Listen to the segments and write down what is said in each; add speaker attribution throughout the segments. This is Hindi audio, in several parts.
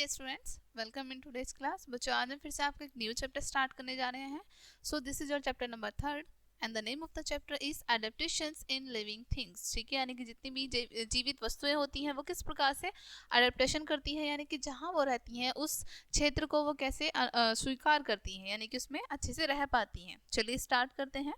Speaker 1: Dear students, welcome in today's class. बच्चों, आज हम फिर से आपका एक न्यू चैप्टर स्टार्ट करने जा रहे हैं। So this is your chapter number 3 and the name of the chapter is adaptations in living things. ठीक है, यानी कि जितनी भी जीवित वस्तुएं होती हैं वो किस प्रकार से अडेप्टेशन करती हैं, यानी कि जहाँ वो रहती हैं उस क्षेत्र को वो कैसे स्वीकार करती हैं, यानी कि उसमें अच्छे से रह पाती हैं। चलिए स्टार्ट करते हैं।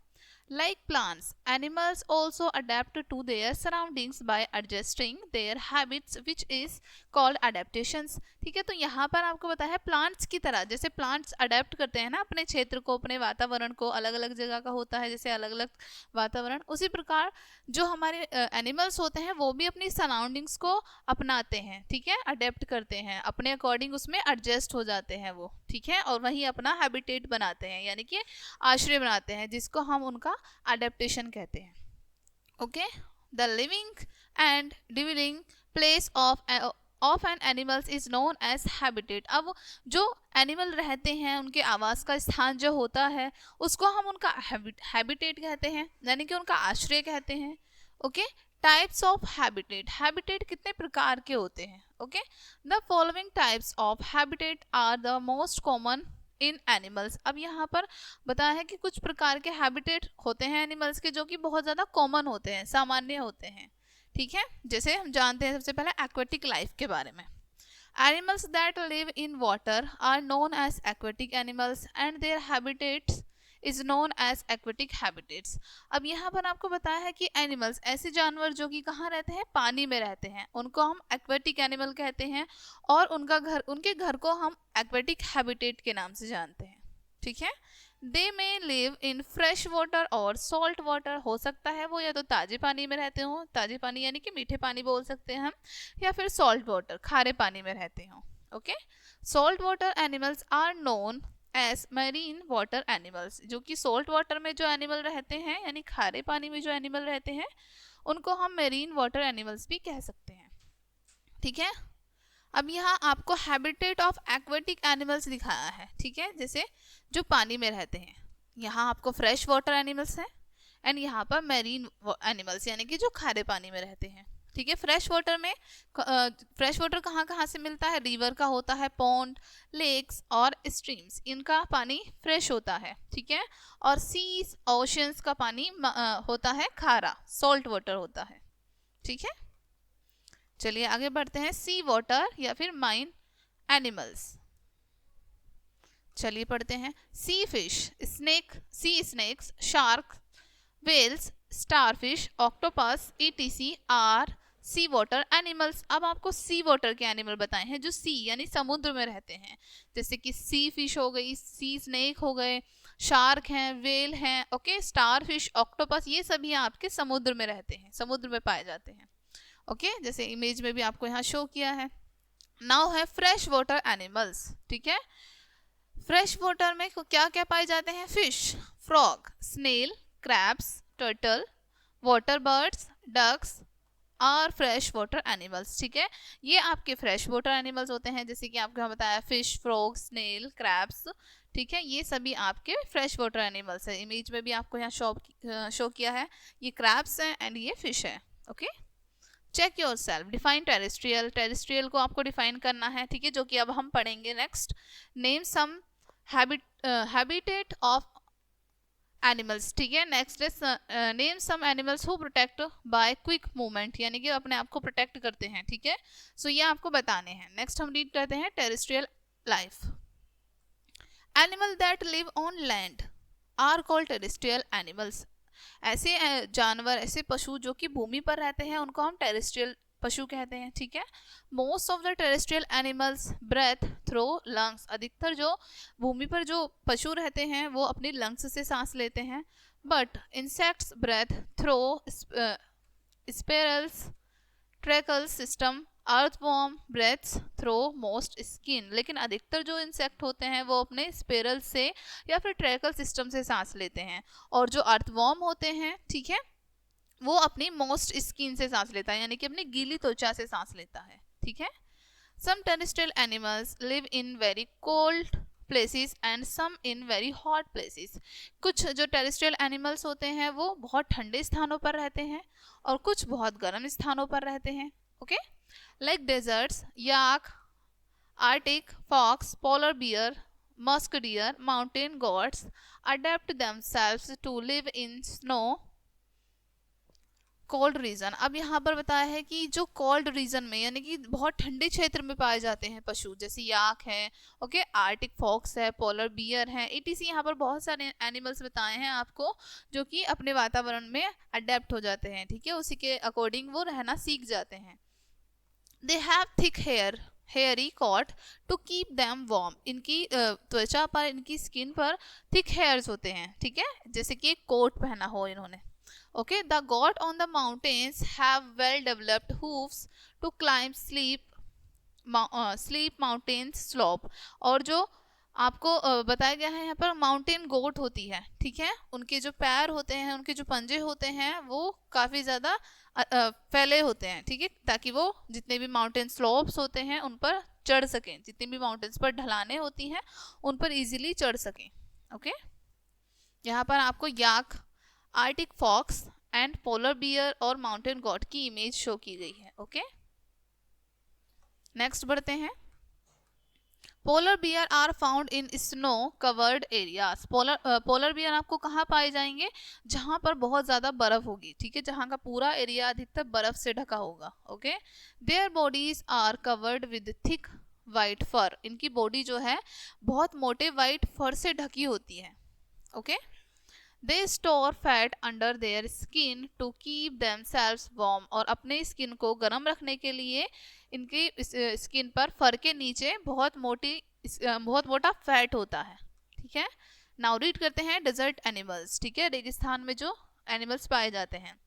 Speaker 1: Like plants, animals also adapt to their surroundings by adjusting their habits, which is called adaptations। ठीक है, तो यहाँ पर आपको पता है प्लांट्स की तरह, जैसे प्लांट्स अडेप्ट करते हैं ना अपने क्षेत्र को, अपने वातावरण को, अलग अलग जगह का होता है जैसे अलग अलग वातावरण, उसी प्रकार जो हमारे एनिमल्स होते हैं वो भी अपनी सराउंडिंग्स को अपनाते हैं। ठीक है, अडेप्ट करते हैं, अपने अकॉर्डिंग उसमें एडजस्ट हो जाते हैं वो। ठीक है, और वहीं अपना हैबिटेट बनाते हैं, यानी कि आश्रय बनाते हैं, जिसको हम उनका अडेप्टेशन कहते हैं। Okay, the living and dwelling place of an animals is known as habitat. अब जो एनिमल रहते हैं उनके आवास का स्थान जो होता है उसको हम उनका हैबिटेट कहते हैं, यानी कि उनका आश्रय कहते हैं। Okay, types of habitat. Habitat कितने प्रकार के होते हैं? Okay, the following types of habitat are the most common in animals. अब यहाँ पर बताया है कि कुछ प्रकार के हैबिटेट होते हैं एनिमल्स के जो कि बहुत ज़्यादा कॉमन होते हैं, सामान्य होते हैं। ठीक है, जैसे हम जानते हैं सबसे पहले एक्वेटिक लाइफ के बारे में। Animals that live in water are known as aquatic animals and their habitats is known as aquatic habitats. अब यहाँ पर आपको बताया है कि एनिमल्स, ऐसे जानवर जो कि कहाँ रहते हैं, पानी में रहते हैं, उनको हम एक्वेटिक एनिमल कहते हैं, और उनके घर को हम एक्वेटिक हैबिटेट के नाम से जानते हैं। ठीक है, दे में लिव इन फ्रेश वाटर और सॉल्ट वाटर। हो सकता है वो या तो ताजे पानी में रहते हों, ताजे पानी यानी कि मीठे पानी बोल सकते हैं हम, या फिर सॉल्ट वाटर, खारे पानी में रहते हों। Okay, salt water animals are known as marine water animals. जो कि सॉल्ट वाटर में जो एनिमल रहते हैं, यानी खारे पानी में जो एनिमल रहते हैं, उनको हम मरीन वाटर एनिमल्स भी कह सकते हैं। ठीक है, अब यहाँ आपको हैबिटेट ऑफ एक्वेटिक एनिमल्स दिखाया है। ठीक है, जैसे जो पानी में रहते हैं, यहाँ आपको फ्रेश वाटर एनिमल्स हैं, एंड यहाँ पर मैरीन एनिमल्स यानी कि जो खारे पानी में रहते हैं। ठीक है, फ्रेश वाटर में फ्रेश वाटर कहाँ कहाँ से मिलता है? रिवर का होता है, पॉन्ड, लेक्स और स्ट्रीम्स, इनका पानी फ्रेश होता है। ठीक है, और सीज, ओशंस का पानी होता है खारा, सॉल्ट वाटर होता है। ठीक है, चलिए आगे बढ़ते हैं। सी वाटर या फिर माइन एनिमल्स, चलिए पढ़ते हैं। Sea fish, snake, sea snakes, shark, whales, starfish, octopus etc are sea water animals. अब आपको सी वाटर के एनिमल बताए हैं जो सी यानी समुद्र में रहते हैं, जैसे कि सी फिश हो गई, सी स्नेक हो गए, शार्क हैं, वेल हैं, ओके, स्टारफिश, ऑक्टोपस, ये सभी आपके समुद्र में रहते हैं, समुद्र में पाए जाते हैं। ओके, जैसे इमेज में भी आपको यहाँ शो किया है। नाउ है फ्रेश वाटर एनिमल्स। ठीक है, फ्रेश वाटर में क्या क्या पाए जाते हैं? Fish, frog, snail, crabs, turtle, water birds, ducks और फ्रेश वाटर एनिमल्स। ठीक है, ये आपके फ्रेश वाटर एनिमल्स होते हैं, जैसे कि आपको बताया फिश, फ्रॉग, स्नेल, क्रैब्स। ठीक है, ये सभी आपके फ्रेश वाटर एनिमल्स है। इमेज में भी आपको यहाँ शो किया है, ये क्रैब्स हैं एंड ये फिश है। Okay, check yourself. Define terrestrial, terrestrial को आपको डिफाइन करना है। ठीक है, जो कि अब हम पढ़ेंगे next. Name some habitat of animals. ठीक है, next name some animals who protect by quick movement, यानी कि अपने आप को प्रोटेक्ट करते हैं। ठीक है, सो ये आपको बताने हैं। नेक्स्ट हम रीड करते हैं terrestrial life. Animal that live on land are called terrestrial animals. ऐसे जानवर, ऐसे पशु जो कि भूमि पर रहते हैं, उनको हम टेरेस्ट्रियल पशु कहते हैं। ठीक है, most of the terrestrial animals breathe through lungs. अधिकतर जो भूमि पर जो पशु रहते हैं वो अपने लंग्स से सांस लेते हैं, but insects breathe through spiracles, tracheal system, earthworm breathes through moist skin. लेकिन अधिकतर जो इंसेक्ट होते हैं वो अपने स्पेरल से या फिर ट्रैकल सिस्टम से सांस लेते हैं, और जो अर्थवॉर्म होते हैं, ठीक है, वो अपनी मोस्ट स्किन से सांस लेता है, यानी कि अपनी गीली त्वचा से सांस लेता है। ठीक है, some terrestrial animals live in very cold places and some in very hot places. कुछ जो टेरेस्ट्रियल एनिमल्स होते हैं वो बहुत ठंडे स्थानों पर रहते हैं और कुछ बहुत गर्म स्थानों पर रहते हैं। Okay, like desserts, yak, Arctic fox, polar bear, musk deer, mountain goats adapt themselves to live in snow cold region. अब यहाँ पर बताया है कि जो कोल्ड रीजन में यानी कि बहुत ठंडे क्षेत्र में पाए जाते हैं पशु, जैसे याक है, ओके, आर्टिक फॉक्स है, पोलर बियर है, इटीसी। यहाँ पर बहुत सारे एनिमल्स बताए हैं आपको जो कि अपने वातावरण में अडेप्ट हो जाते हैं, ठीक है, उसी के अकॉर्डिंग वो रहना सीख जाते हैं। They have thick hairy coat to keep them warm. इनकी त्वचा पर, इनकी स्किन पर थिक हेयर्स होते हैं, ठीक है, जैसे कि एक कोट पहना हो इन्होंने। Okay, the goat on the mountains have well developed hoofs to climb steep mountains slope। और जो आपको बताया गया है यहाँ पर माउंटेन गोट होती है, ठीक है, उनके जो पैर होते हैं, उनके जो पंजे होते हैं वो काफ़ी ज़्यादा फैले होते हैं, ठीक है, ताकि वो जितने भी माउंटेन स्लोप्स होते हैं उन पर चढ़ सकें, जितनी भी माउंटेन्स पर ढलानें होती हैं उन पर इजीली चढ़ सकें। ओके, यहाँ पर आपको yak, Arctic fox and polar bear और माउंटेन गॉट की इमेज शो की गई है। ओके, नेक्स्ट बढ़ते हैं। Polar bear are found in snow covered areas. Polar bear आपको कहाँ पाए जाएंगे? जहाँ पर बहुत ज़्यादा बर्फ होगी, ठीक है, जहाँ का पूरा एरिया अधिकतर बर्फ से ढका होगा। Okay, their bodies are covered with thick white fur. इनकी बॉडी जो है बहुत मोटे वाइट फर से ढकी होती है। Okay, they store fat under their skin to keep themselves warm. और अपने स्किन को गर्म रखने के लिए इनकी स्किन पर, फर के नीचे बहुत मोटा फैट होता है, ठीक है। नाउ रीड करते हैं डेजर्ट एनिमल्स, ठीक है, रेगिस्तान में जो एनिमल्स पाए जाते हैं।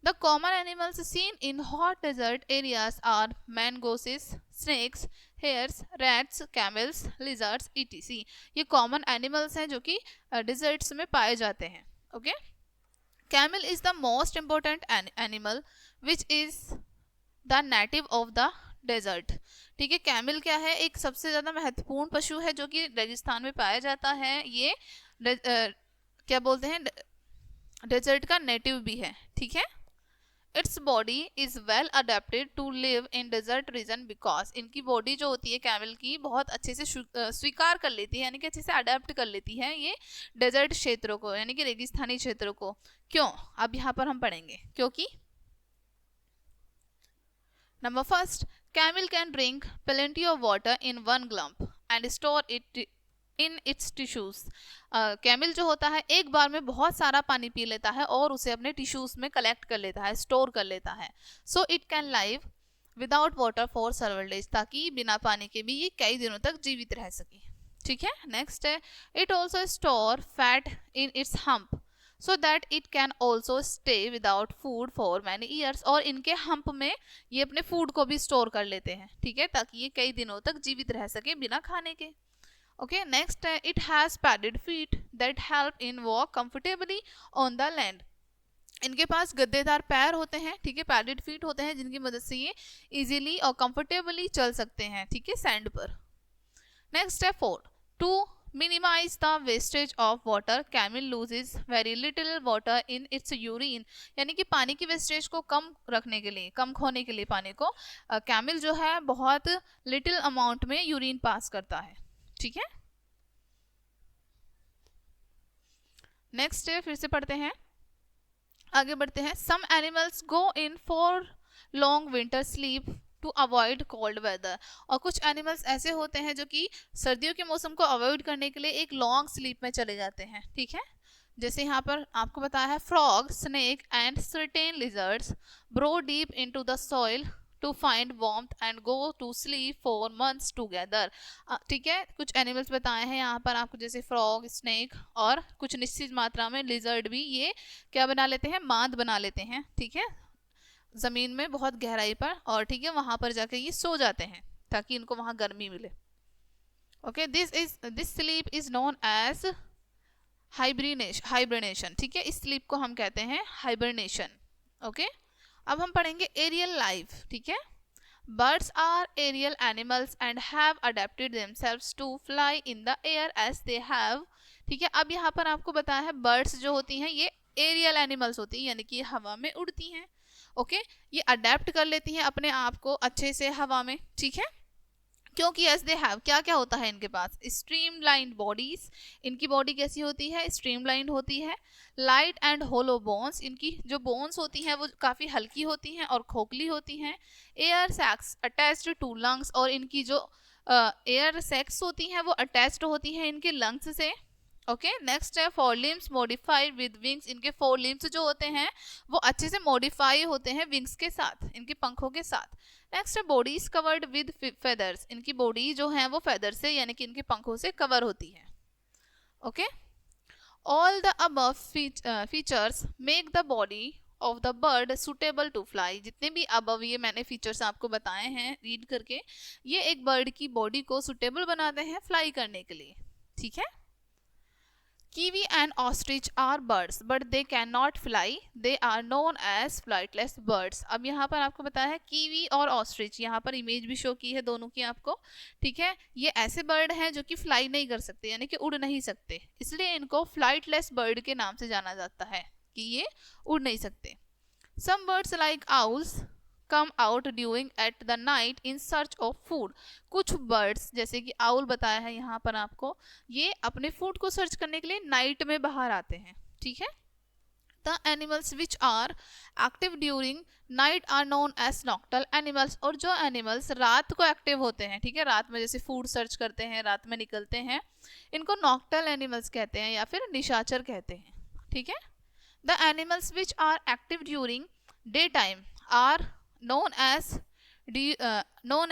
Speaker 1: The common animals seen in hot desert areas are mangoes, snakes, hares, rats, camels, lizards, etc. ये common animals हैं जो कि deserts में पाए जाते हैं। Okay? Camel is the most important animal which is the native of the desert। ठीक है, कैमल क्या है? एक सबसे ज़्यादा महत्वपूर्ण पशु है जो कि रेगिस्तान में पाया जाता है। ये क्या बोलते हैं, डेजर्ट का नेटिव भी है, ठीक है। Its body is well adapted to live in desert region because. इनकी बॉडी जो होती है कैमल की बहुत अच्छे से स्वीकार कर लेती है, यानी कि अच्छे से अडेप्ट कर लेती है ये डेजर्ट क्षेत्रों को, यानी कि रेगिस्तानी क्षेत्रों को। क्यों? अब यहाँ पर हम पढ़ेंगे क्योंकि number first, camel can drink plenty of water in one gulp and store it in its tissues. Camel जो होता है एक बार में बहुत सारा पानी पी लेता है और उसे अपने टिश्यूज में कलेक्ट कर लेता है, स्टोर कर लेता है। So it can live without water for several days, ताकि बिना पानी के भी ये कई दिनों तक जीवित रह सके, ठीक है। नेक्स्ट है, it also store fat in its hump so that it can also stay without food for many years. और इनके हम्प में ये अपने फूड को भी स्टोर कर लेते हैं, ठीक है, ताकि ये कई दिनों तक जीवित रह सके बिना खाने के। Okay, next it has padded feet that help in walk comfortably on the land। इनके पास गद्देदार पैर होते हैं, ठीक है, पैडेड फीट होते हैं जिनकी मदद से ये इजीली और कंफर्टेबली चल सकते हैं, ठीक है, सैंड पर। नेक्स्ट है 4, to minimise the wastage of water camel loses very little water in its urine. यानी कि पानी की वेस्टेज को कम रखने के लिए, कम खोने के लिए पानी को कैमल जो है बहुत लिटिल अमाउंट में यूरिन पास करता है, ठीक है। नेक्स्ट फिर से पढ़ते हैं, आगे बढ़ते हैं। Some animals go in for long winter sleep to avoid cold weather. और कुछ एनिमल्स ऐसे होते हैं जो कि सर्दियों के मौसम को अवॉइड करने के लिए एक लॉन्ग स्लीप में चले जाते हैं, ठीक है। जैसे यहाँ पर आपको बताया है, frog, snake and certain lizards bro deep into the soil to find warmth and go to sleep for months together। ठीक है, कुछ एनिमल्स बताए हैं यहाँ पर आपको, जैसे फ्रॉग, स्नेक और कुछ निश्चित मात्रा में लिजर्ड भी ये क्या बना लेते हैं, मांद बना लेते हैं, ठीक है, ज़मीन में बहुत गहराई पर, और ठीक है वहाँ पर जाके ये सो जाते हैं ताकि इनको वहाँ गर्मी मिले। Okay, this sleep is known as hibernation, ठीक है, इस स्लीप को हम कहते हैं हाइब्रिनेशन। ओके, अब हम पढ़ेंगे एरियल लाइफ, ठीक है। Birds are aerial animals and have adapted themselves to fly in the air as they have, ठीक है। अब यहाँ पर आपको बताया है बर्ड्स जो होती हैं ये एरियल एनिमल्स होती हैं, यानी कि हवा में उड़ती हैं। ओके, ये अडेप्ट कर लेती हैं अपने आप को अच्छे से हवा में, ठीक है। क्योंकि यस दे हैव, क्या क्या होता है इनके पास, स्ट्रीमलाइंड बॉडीज, इनकी बॉडी कैसी होती है, स्ट्रीमलाइंड होती है। लाइट एंड होलो बोन्स, इनकी जो बोन्स होती हैं वो काफ़ी हल्की होती हैं और खोखली होती हैं। Air sacs attached to lungs, और इनकी जो एयर सैक्स होती हैं वो अटैच्ड होती हैं इनके लंग्स से। ओके, नेक्स्ट है four limbs modified with wings, इनके फोर लिम्स जो होते हैं वो अच्छे से मॉडिफाई होते हैं विंग्स के साथ, इनके पंखों के साथ। नेक्स्ट है body is covered with feathers, इनकी बॉडी जो है वो फेदर से यानी कि इनके पंखों से कवर होती है। Okay, all the above features make the body of the bird suitable to fly, जितने भी अबव ये मैंने फीचर्स आपको बताए हैं रीड करके, ये एक बर्ड की बॉडी को सुटेबल बनाते हैं फ्लाई करने के लिए। ठीक है, Kiwi and ostrich are birds, but they cannot fly. They are known as flightless birds. अब यहाँ पर आपको बताया है कीवी और ऑस्ट्रिच, यहाँ पर इमेज भी शो की है दोनों की आपको। ठीक है, ये ऐसे बर्ड हैं जो कि फ्लाई नहीं कर सकते, यानी कि उड़ नहीं सकते, इसलिए इनको फ्लाइटलेस बर्ड के नाम से जाना जाता है कि ये उड़ नहीं सकते। Some birds like owls come out during at the night in search of food, कुछ बर्ड्स जैसे कि आउल बताया है यहाँ पर आपको, ये अपने फूड को सर्च करने के लिए नाइट में बाहर आते हैं। ठीक है, the animals which are active during night are known as nocturnal animals, और जो एनिमल्स रात को एक्टिव होते हैं, ठीक है, रात में जैसे फूड सर्च करते हैं, रात में निकलते हैं, इनको नॉक्टल एनिमल्स कहते हैं या फिर निशाचर कहते हैं। ठीक है, the animals which are active during day time are known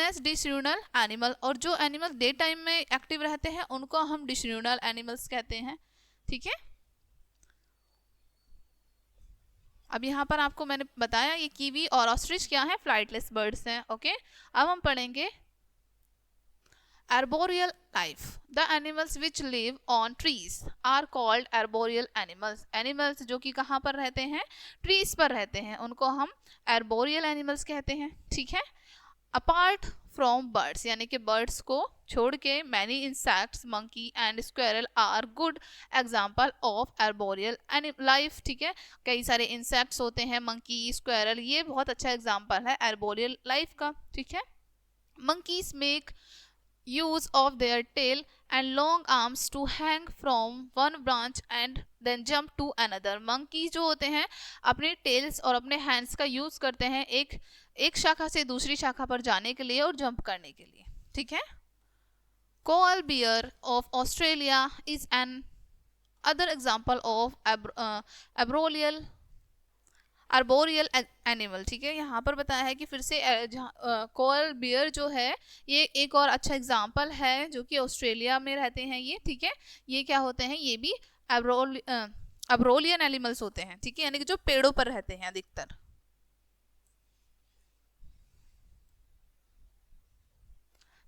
Speaker 1: as diurnal animal, और जो एनिमल डे टाइम में एक्टिव रहते हैं उनको हम डिसर्नल एनिमल्स कहते हैं। ठीक है, अब यहाँ पर आपको मैंने बताया ये कीवी और ऑस्ट्रिच क्या है, फ्लाइटलेस बर्ड्स हैं। ओके, अब हम पढ़ेंगे arboreal life. The animals which live on trees are called arboreal animals. Animals जो कि कहाँ पर रहते हैं, trees पर रहते हैं, उनको हम arboreal animals कहते हैं। ठीक है, apart from birds, यानी कि birds को छोड़ के many insects, monkey and squirrel are good example of arboreal life. ठीक है, कई सारे insects होते हैं, monkey, squirrel, ये बहुत अच्छा example है arboreal life का। ठीक है, monkeys make use of their tail and long arms to hang from one branch and then jump to another. monkeys जो होते हैं अपने tails और अपने hands का use करते हैं एक शाखा से दूसरी शाखा पर जाने के लिए और जंप करने के लिए। ठीक है, koala bear of Australia is an other example of arboreal animal. ठीक है, यहाँ पर बताया है कि फिर से कोयल बियर जो है ये एक और अच्छा एग्जाम्पल है जो कि ऑस्ट्रेलिया में रहते हैं ये। ठीक है, ये क्या होते हैं, ये भी अर्बोरियन एनिमल्स होते हैं। ठीक है, यानी कि जो पेड़ों पर रहते हैं अधिकतर।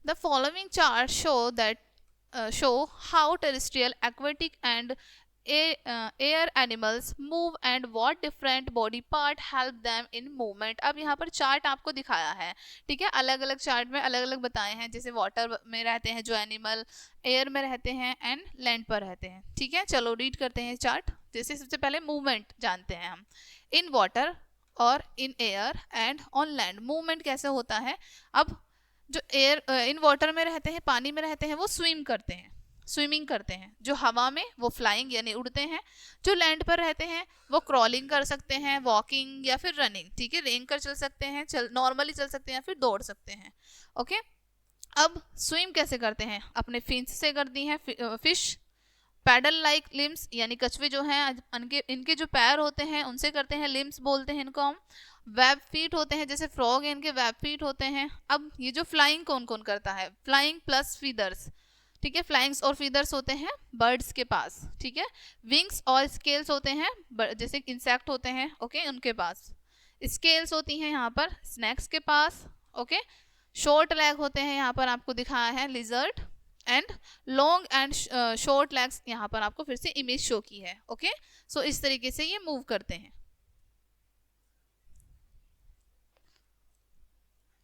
Speaker 1: The following chart show how terrestrial, aquatic and air animals move and what different body part help them in movement. अब यहाँ पर चार्ट आपको दिखाया है। ठीक है, अलग अलग चार्ट में अलग अलग बताए हैं, जैसे वाटर में रहते हैं जो एनिमल, एयर में रहते हैं एंड लैंड पर रहते हैं। ठीक है, चलो रीड करते हैं चार्ट। जैसे सबसे पहले मूवमेंट जानते हैं हम, इन वाटर और in air and on land movement कैसे होता है। अब जो एयर इन वाटर में रहते हैं, पानी में रहते हैं, वो स्विमिंग करते हैं, जो हवा में वो फ्लाइंग यानी उड़ते हैं, जो लैंड पर रहते हैं वो क्रॉलिंग कर सकते हैं, वॉकिंग या फिर रनिंग। ठीक है, रेंग कर चल सकते हैं, नॉर्मली चल सकते हैं या फिर दौड़ सकते हैं। ओके, अब स्विम कैसे करते हैं, अपने फिन्स से करती हैं फिश। पैडल लाइक लिम्स यानी कछुए जो हैं इनके जो पैर होते हैं उनसे करते हैं, लिम्स बोलते हैं इनको हम। वेब फीट होते हैं, जैसे फ्रॉग है इनके वेब फीट होते हैं। अब ये जो फ्लाइंग कौन कौन करता है, फ्लाइंग प्लस फीदर्स। ठीक है, फ्लाइंग्स और फीदर्स होते हैं बर्ड्स के पास। ठीक है, विंग्स और स्केल्स होते हैं जैसे इंसेक्ट होते हैं, ओके, उनके पास। स्केल्स होती हैं यहाँ पर स्नैक्स के पास। ओके, शॉर्ट लेग होते हैं यहाँ पर आपको दिखाया है lizard, and long and short legs यहाँ पर आपको फिर से इमेज शो की है। ओके, सो इस तरीके से ये मूव करते हैं।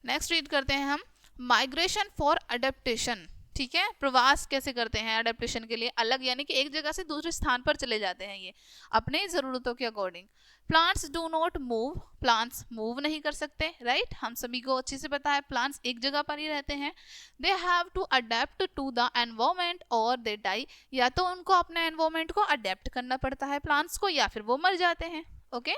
Speaker 1: नेक्स्ट रीड करते हैं हम, माइग्रेशन फॉर अडेप्टेशन। ठीक है, प्रवास कैसे करते हैं अडेप्टेशन के लिए, अलग यानी कि एक जगह से दूसरे स्थान पर चले जाते हैं ये अपने ज़रूरतों के according. Plants do not move, plants move नहीं कर सकते, राइट, हम सभी को अच्छे से पता है प्लांट्स एक जगह पर ही रहते हैं। They have to adapt to the environment और दे डाई, या तो उनको अपने एनवायरमेंट को अडेप्ट करना पड़ता है प्लांट्स को, या फिर वो मर जाते हैं। Okay,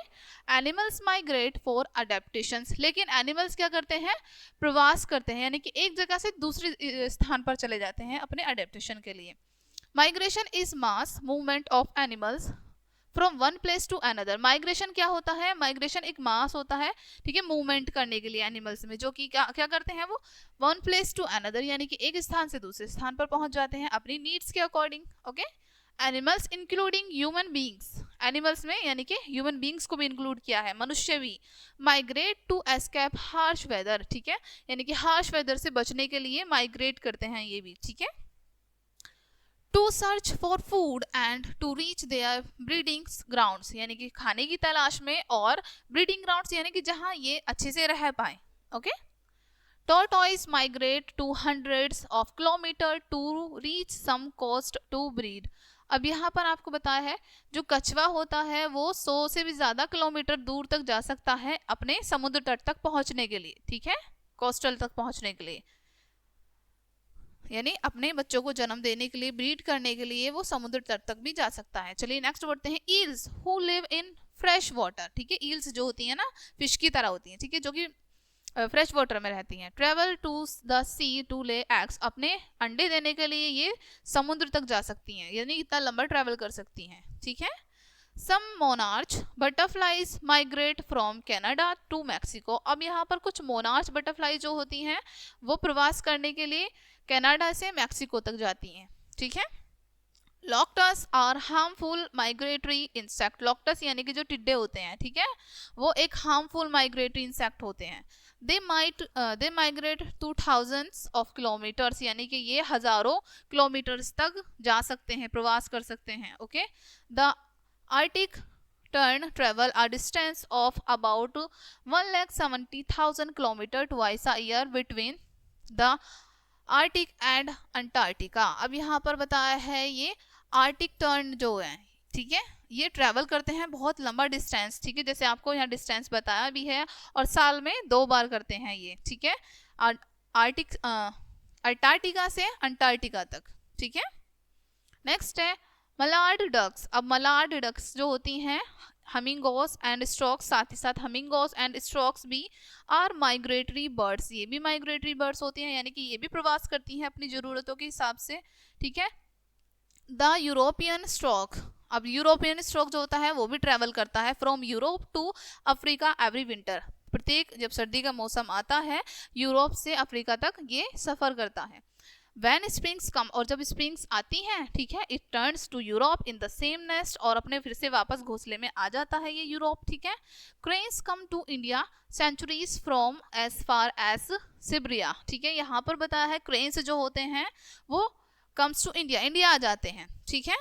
Speaker 1: animals migrate for adaptations, लेकिन एनिमल्स क्या करते हैं, प्रवास करते हैं, यानी कि एक जगह से दूसरे स्थान पर चले जाते हैं अपने अडेप्टेशन के लिए। Migration is mass movement of animals from one place to another. Migration क्या होता है, माइग्रेशन एक मास होता है, ठीक है, मूवमेंट करने के लिए एनिमल्स में, जो कि क्या करते हैं वो वन प्लेस टू अनदर, यानी कि एक स्थान से दूसरे स्थान पर पहुंच जाते हैं अपनी नीड्स के according. Okay, animals including human beings, animals में यानी कि ह्यूमन बींग्स को भी इंक्लूड किया है, मनुष्य भी। Migrate to escape harsh weather, ठीक है, यानी कि हार्श वेदर से बचने के लिए माइग्रेट करते हैं ये भी, ठीक है। To search for food and to reach their breeding grounds, यानी कि खाने की तलाश में, और ब्रीडिंग ग्राउंड्स यानी कि जहां ये अच्छे से रह पाए। Okay, tortoise migrate to hundreds of kilometre to reach some coast to breed. अब यहाँ पर आपको बताया है जो कछुआ होता है वो 100 से भी ज्यादा किलोमीटर दूर तक जा सकता है अपने समुद्र तट तक पहुंचने के लिए, ठीक है, कोस्टल तक पहुंचने के लिए, यानी अपने बच्चों को जन्म देने के लिए, ब्रीड करने के लिए वो समुद्र तट तक भी जा सकता है। चलिए नेक्स्ट बढ़ते हैं। Eels who live in fresh water, ठीक है, ईल्स जो होती है ना फिश की तरह होती है, ठीक है, जो कि फ्रेश वाटर में रहती हैं। Travel to the sea to lay eggs, अपने अंडे देने के लिए ये समुद्र तक जा सकती हैं, यानी इतना लंबा ट्रेवल कर सकती हैं, ठीक है। Some monarch butterflies migrate from Canada to Mexico. अब यहाँ पर कुछ मोनार्च बटरफ्लाई जो होती हैं वो प्रवास करने के लिए कनाडा से मैक्सिको तक जाती हैं, ठीक है। लॉक्टस आर हार्मफुल माइग्रेटरी इंसेक्ट, लॉक्टस यानी कि जो टिड्डे होते हैं, ठीक है, वो एक हार्मफुल माइग्रेटरी इंसेक्ट होते हैं। They migrate two thousands of kilometres, यानी कि ये हजारों किलोमीटर्स तक जा सकते हैं, प्रवास कर सकते हैं। Okay, the Arctic turn travel a distance of about 1,70,000 kilometre twice a year between the Arctic and Antarctica. अब यहाँ पर बताया है ये आर्टिक टर्न जो है, ठीक है, ये ट्रैवल करते हैं बहुत लंबा डिस्टेंस, ठीक है, जैसे आपको यहाँ डिस्टेंस बताया भी है, और साल में 2 बार करते हैं ये, ठीक है, आर्टिक अंटार्कटिका से अंटार्कटिका तक, ठीक है। नेक्स्ट है मलार्ड डक्स। अब मलार्ड डक्स जो होती हैं हमिंगोस एंड स्ट्रोक्स, साथ ही साथ हमिंगोस एंड स्ट्रोक्स भी आर माइग्रेटरी बर्ड्स, ये भी माइग्रेटरी बर्ड्स होती हैं, यानी कि ये भी प्रवास करती हैं अपनी ज़रूरतों के हिसाब से, ठीक है। द यूरोपियन स्ट्रोक, अब यूरोपियन स्ट्रोक जो होता है वो भी ट्रेवल करता है from Europe to Africa every winter, प्रत्येक जब सर्दी का मौसम आता है यूरोप से अफ्रीका तक ये सफ़र करता है। When springs come, और जब स्प्रिंग्स आती हैं, ठीक है, it turns to Europe in the same nest, और अपने फिर से वापस घोंसले में आ जाता है ये यूरोप, ठीक है। Cranes come to India centuries from as far as Siberia, ठीक है, यहाँ पर बताया है क्रेन्स जो होते हैं वो कम्स टू इंडिया, इंडिया आ जाते हैं, ठीक है।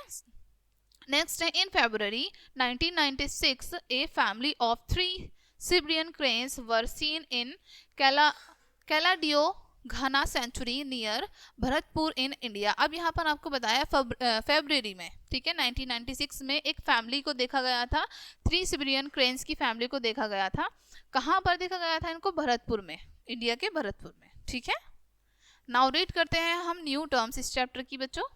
Speaker 1: नेक्स्ट है in February 1996 a family of 3 Siberian cranes were seen in Keoladeo Ghana sanctuary near Bharatpur in India. अब यहाँ पर आपको बताया फरवरी में, ठीक है, 1996 में एक फैमिली को देखा गया था, 3 सिबरियन क्रेन्स की फैमिली को देखा गया था। कहाँ पर देखा गया था इनको? भरतपुर में, इंडिया के भरतपुर में, ठीक है। नाउ रीड करते हैं हम न्यू टर्म्स इस चैप्टर की बच्चों।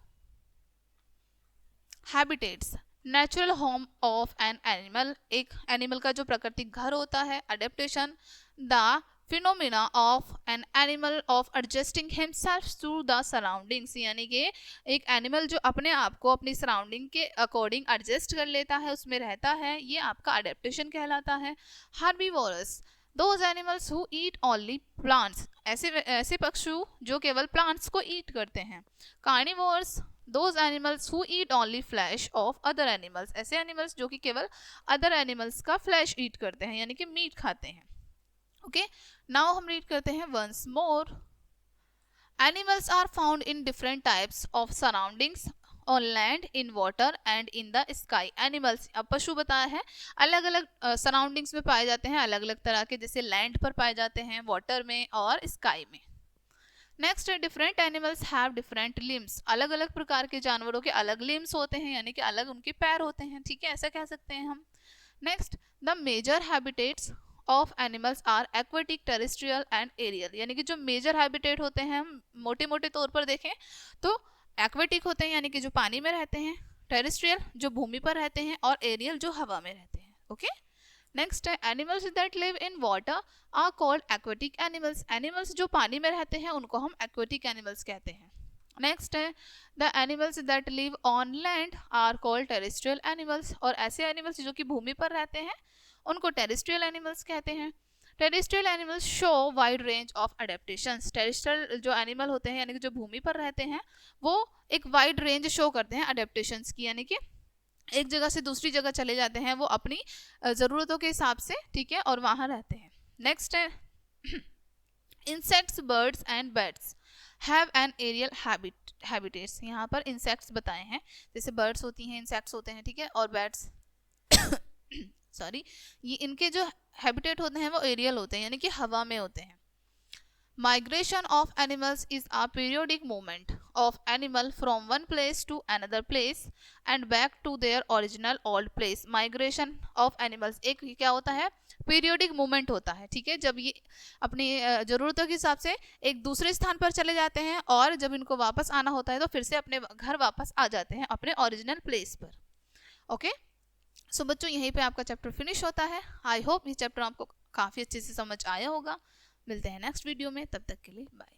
Speaker 1: Habitats, natural home of an animal, एक एनिमल का जो प्राकृतिक घर होता है। Adaptation, the phenomena of an animal of adjusting himself to the surroundings, यानी कि एक एनिमल जो अपने आप को अपनी सराउंडिंग के अकॉर्डिंग एडजस्ट कर लेता है, उसमें रहता है, ये आपका अडेप्टेशन कहलाता है। Herbivores, those animals who eat only plants, ऐसे पशु जो केवल प्लांट्स को ईट करते हैं। Carnivores, those animals who eat only flash of other animals, ऐसे एनिमल्स जो कि केवल अदर एनिमल्स का फ्लैश ईट करते हैं, यानी कि मीट खाते हैं। ओके, नाउ हम रीड करते हैं once more. Animals are found in different types of surroundings on land, in water and in the sky. Animals, अब पशु बताया है, अलग अलग सराउंडिंग्स में पाए जाते हैं, अलग अलग तरह के, जैसे लैंड पर पाए जाते हैं, वाटर में और स्काई में। नेक्स्ट है different animals have different limbs, अलग अलग प्रकार के जानवरों के अलग लिम्स होते हैं, यानी कि अलग उनके पैर होते हैं, ठीक है, ऐसा कह सकते हैं हम। Next, the major habitats of animals are aquatic, terrestrial and aerial, यानी कि जो मेजर हैबिटेट होते हैं हम मोटे मोटे तौर पर देखें तो एक्वेटिक होते हैं यानी कि जो पानी में रहते हैं, टेरेस्ट्रियल जो भूमि पर रहते हैं, और एरियल जो हवा में रहते हैं। ओके, नेक्स्ट है animals that live in water are called aquatic animals, animals जो पानी में रहते हैं उनको हम एक्वेटिक एनिमल्स कहते हैं। नेक्स्ट है the animals that live on land are called terrestrial animals, और ऐसे एनिमल्स जो कि भूमि पर रहते हैं उनको टेरेस्ट्रियल एनिमल्स कहते हैं। Terrestrial animals show wide range of adaptations, terrestrial जो एनिमल होते हैं यानी कि जो भूमि पर रहते हैं वो एक वाइड रेंज शो करते हैं अडेप्टेशंस की, यानी कि एक जगह से दूसरी जगह चले जाते हैं वो अपनी ज़रूरतों के हिसाब से, ठीक है, और वहाँ रहते हैं। नेक्स्ट है insects, birds and bats have an aerial habitats, यहाँ पर इंसेक्ट्स बताए हैं, जैसे बर्ड्स होती हैं, इंसेक्ट्स होते हैं, ठीक है, और बैट्स सॉरी, ये इनके जो हैबिटेट होते हैं वो एरियल होते हैं यानी कि हवा में होते हैं। Migration of animals is a periodic movement of animal from one place to another place and back to their original old place. Migration of animals एक क्या होता है, पीरियोडिक मूवमेंट होता है, ठीक है, जब ये अपनी ज़रूरतों के हिसाब से एक दूसरे स्थान पर चले जाते हैं और जब इनको वापस आना होता है तो फिर से अपने घर वापस आ जाते हैं अपने ओरिजिनल प्लेस पर। ओके, सो बच्चों यहीं पे आपका चैप्टर फिनिश होता है। आई होप ये चैप्टर आपको काफ़ी अच्छे से समझ आया होगा। मिलते हैं नेक्स्ट वीडियो में, तब तक के लिए बाय।